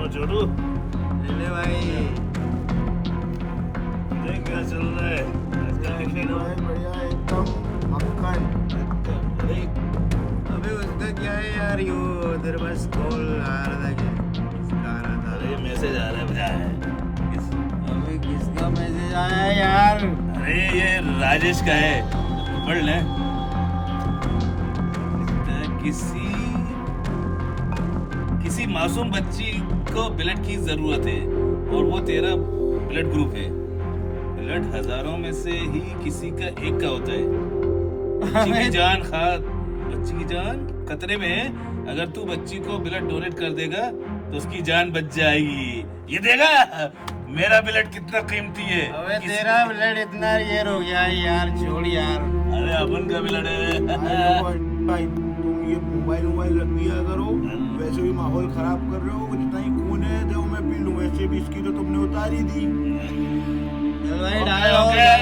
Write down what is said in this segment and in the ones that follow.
छोटू ले भाई। देख क्या चल रहा है बढ़िया एकदम मक्खन। अरे अबे उसका क्या है यार, यू तेरे पास कॉल आ रहा था क्या? किसका आ रहा था? अरे मैसेज आ रहा है भैया अबे किसका मैसेज आया है यार? अरे ये राजेश का है, पढ़ ले। किसी मासूम बच्ची को ब्लड की जरूरत है और वो तेरा ब्लड ग्रुप है। ब्लड हजारों में से ही किसी का एक का होता है। बच्ची की जान खतरे में है। अगर तू बच्ची को ब्लड डोनेट कर देगा तो उसकी जान बच जाएगी। ये देगा मेरा ब्लड कितना कीमती है। अबे तेरा ब्लड इतना रेयर हो गया है यार, छोड़ यार। अरे अपन का ब्लड है। भाई तुम ये मोबाइल रख दिया करो, वैसे भी माहौल खराब कर रहे हो। जितना ही खून है जो मैं पी लूं, वैसे भी इसकी तो तुमने उतार ही दी। चल भाई डाल यार,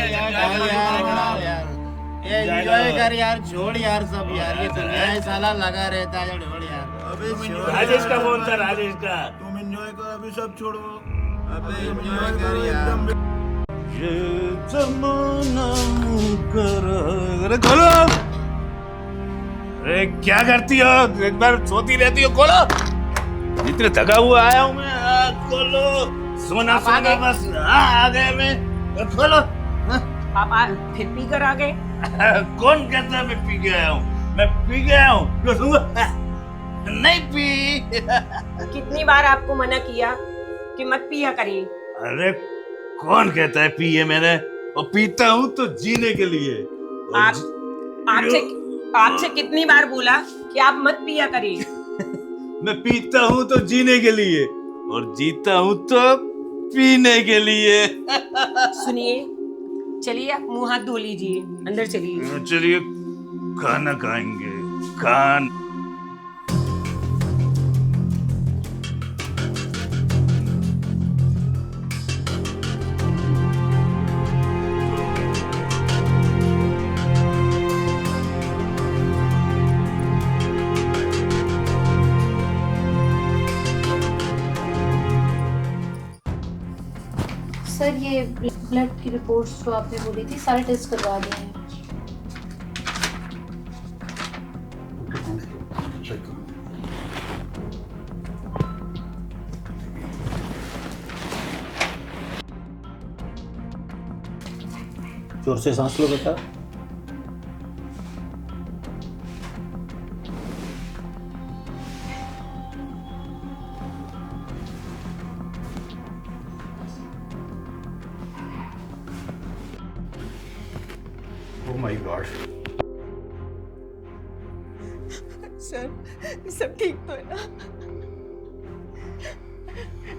ये एंजॉय कर यार, छोड़ यार सब यार, ये दुनिया है साला लगा रहता है, छोड़ यार। अबे राजेश का फोन था, राजेश का। तुम एंजॉय करो, अभी सब छोड़ो। अबे एंजॉय कर यार। ये जमाना कर। अरे खोलो। अरे क्या करती हो, एक बार सोती रहती हो। खोलो, इतने थका हुआ आया हूँ मैं। खोलो, सोना सोना बस। आ गए मैं। खोलो। पापा फिर पी कर आ गए। कौन कहता है मैं पी के आया हूँ? मैं पी गया हूँ? नहीं पी। कितनी बार आपको मना किया कि मत पिया करिए। अरे कौन कहता है पिए मैंने? और पीता हूँ तो जीने के लिए। आपसे कितनी बार बोला कि आप मत पिया करिए। मैं पीता हूँ तो जीने के लिए और जीता हूँ तो पीने के लिए। सुनिए, चलिए आप मुंह हाथ धो लीजिए, अंदर चलिए। चलिए खाना खाएंगे। खान सर ये ब्लड की रिपोर्ट्स जो आपने बोली थी सारे टेस्ट करवा दिए हैं। जोर से सांस लो बेटा। Oh my God. सर सब ठीक तो है ना?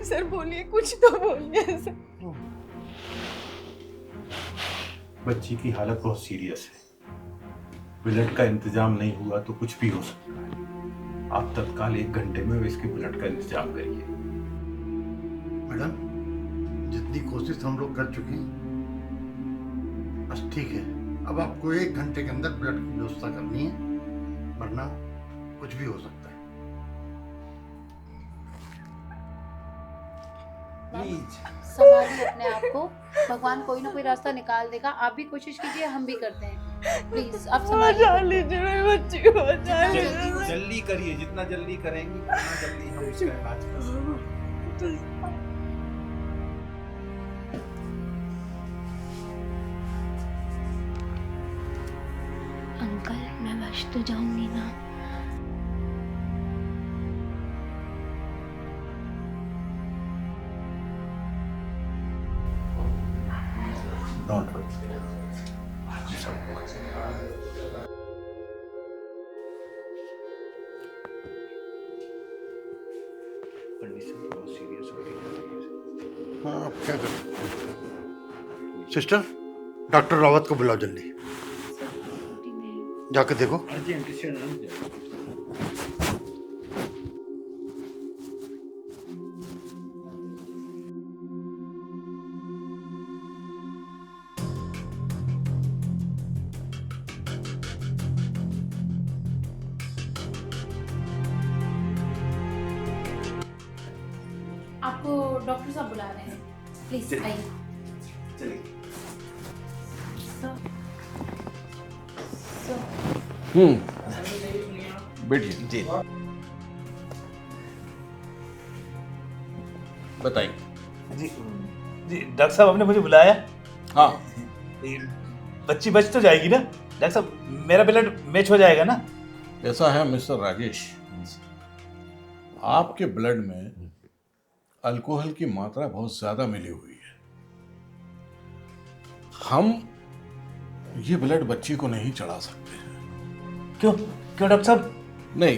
सर बोलिए, कुछ तो बोलिए सर। बच्ची की हालत बहुत सीरियस है। ब्लड का इंतजाम नहीं हुआ तो कुछ भी हो सकता है। आप तत्काल 1 घंटे में इसके ब्लड का इंतजाम करिए। मैडम, जितनी कोशिश हम लोग कर चुके हैं, बस ठीक है। अब आपको 1 घंटे के अंदर ब्लड की व्यवस्था करनी है, वरना कुछ भी हो सकता है। प्लीज संभालिए अपने आप को, भगवान कोई ना कोई रास्ता निकाल देगा। आप भी कोशिश कीजिए, हम भी करते हैं। प्लीज आप संभालिए। लीजिए मेरी बच्ची को, बचा लीजिए। जल्दी करिए, जितना जल्दी करेंगी उतना जल्दी हम इसका इलाज कर सकते हैं। अंकल मैं बच तो जाऊंगी ना? Don't worry. कंडीशन बहुत सीरियस हो रही है। हाँ, आप क्या कर सकते हैं? सिस्टर, डॉक्टर रावत को बुलाओ जल्दी। जाकर देखो। आपको डॉक्टर साहब बुला रहे हैं, प्लीज आइए। चलिए। बैठिए जी बताइए। जी जी डॉक्टर साहब आपने मुझे बुलाया। हाँ, ये बच्ची बच तो जाएगी ना डॉक्टर साहब? मेरा ब्लड मैच हो जाएगा ना? ऐसा है मिस्टर राजेश, आपके ब्लड में अल्कोहल की मात्रा बहुत ज्यादा मिली हुई है। हम ये ब्लड बच्ची को नहीं चढ़ा सकते। क्यों क्यों डॉक्टर साहब? नहीं,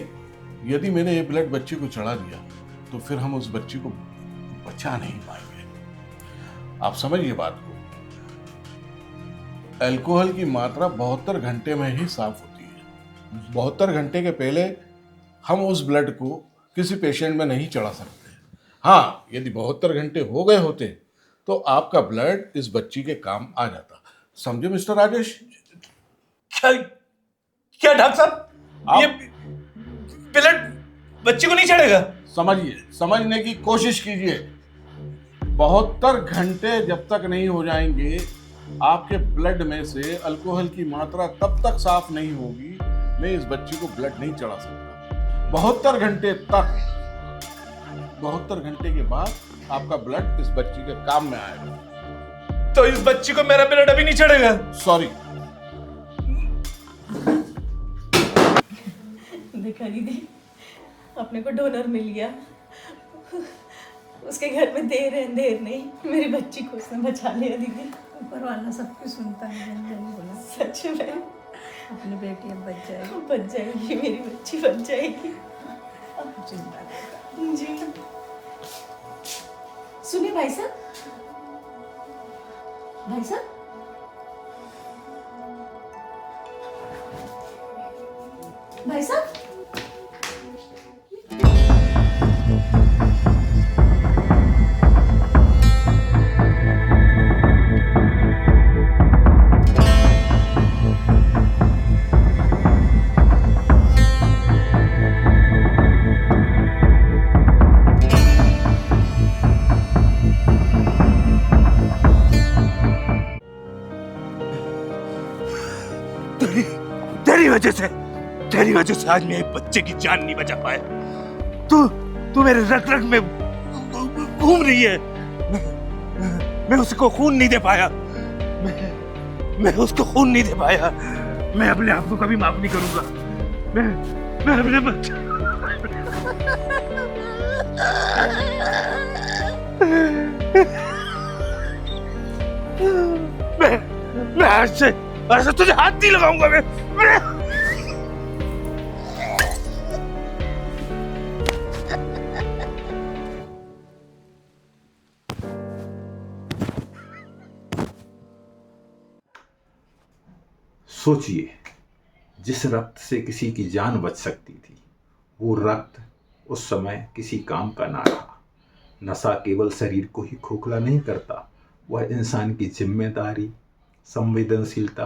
यदि मैंने ये ब्लड बच्ची को चढ़ा दिया तो फिर हम उस बच्ची को बचा नहीं पाएंगे। आप समझिए बात को। अल्कोहल की मात्रा 72 घंटे में ही साफ होती है। 72 घंटे के पहले हम उस ब्लड को किसी पेशेंट में नहीं चढ़ा सकते। हाँ, यदि 72 घंटे हो गए होते तो आपका ब्लड इस बच्ची के काम आ जाता। समझे मिस्टर राजेश? क्या क्या डॉक्टर साहब ये ब्लड बच्ची को नहीं चढ़ेगा? समझिए, समझने की कोशिश कीजिए। 72 घंटे जब तक नहीं हो जाएंगे आपके ब्लड में से अल्कोहल की मात्रा तब तक साफ नहीं होगी, मैं इस बच्ची को ब्लड नहीं चढ़ा सकता। 72 घंटे तक, 72 घंटे के बाद आपका ब्लड इस बच्ची के काम में आएगा। तो इस बच्ची को मेरा ब्लड अभी नहीं चढ़ेगा? सॉरी। देखा दीदी, अपने को डोनर मिल गया। उसके घर में देर है अंधेर नहीं, मेरी बच्ची को उसने बचा लिया दीदी। ऊपर वाला सब कुछ सुनता है, बोला सच में अपनी बेटी अब बच जाएगी। बच जाएगी, मेरी बच्ची बच जाएगी। चिंता नहीं। जी सुनिए भाई साहब, भाई साहब, भाई साहब, तेरी वजह से आज मैं एक बच्चे की जान नहीं बचा पाया। तू मेरे रग रग में घूम रही है। मैं उसको खून नहीं दे पाया। मैं उसको खून नहीं दे पाया। मैं अपने आप को कभी माफ नहीं करूंगा। मैं अपने बच्चे मैं आज से तुझे हाथ नहीं लगाऊंगा। मैं सोचिए, जिस रक्त से किसी की जान बच सकती थी, वो रक्त उस समय किसी काम का ना रहा। नशा केवल शरीर को ही खोखला नहीं करता, वह इंसान की जिम्मेदारी, संवेदनशीलता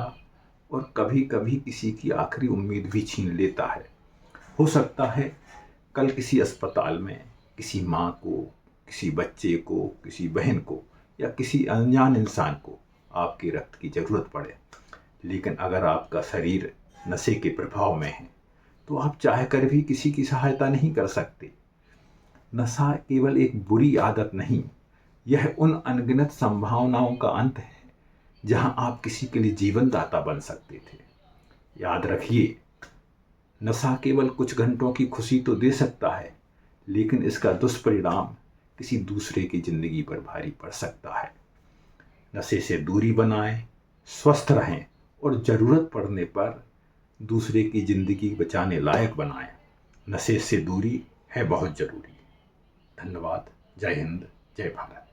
और कभी कभी किसी की आखिरी उम्मीद भी छीन लेता है। हो सकता है कल किसी अस्पताल में किसी माँ को, किसी बच्चे को, किसी बहन को या किसी अनजान इंसान को आपके रक्त की ज़रूरत पड़े, लेकिन अगर आपका शरीर नशे के प्रभाव में है तो आप चाहकर भी किसी की सहायता नहीं कर सकते। नशा केवल एक बुरी आदत नहीं, यह उन अनगिनत संभावनाओं का अंत है जहां आप किसी के लिए जीवन दाता बन सकते थे। याद रखिए, नशा केवल कुछ घंटों की खुशी तो दे सकता है, लेकिन इसका दुष्परिणाम किसी दूसरे की जिंदगी पर भारी पड़ सकता है। नशे से दूरी बनाएं, स्वस्थ रहें और ज़रूरत पड़ने पर दूसरे की ज़िंदगी बचाने लायक बनाएं। नशे से दूरी है बहुत ज़रूरी। धन्यवाद। जय हिंद, जय भारत।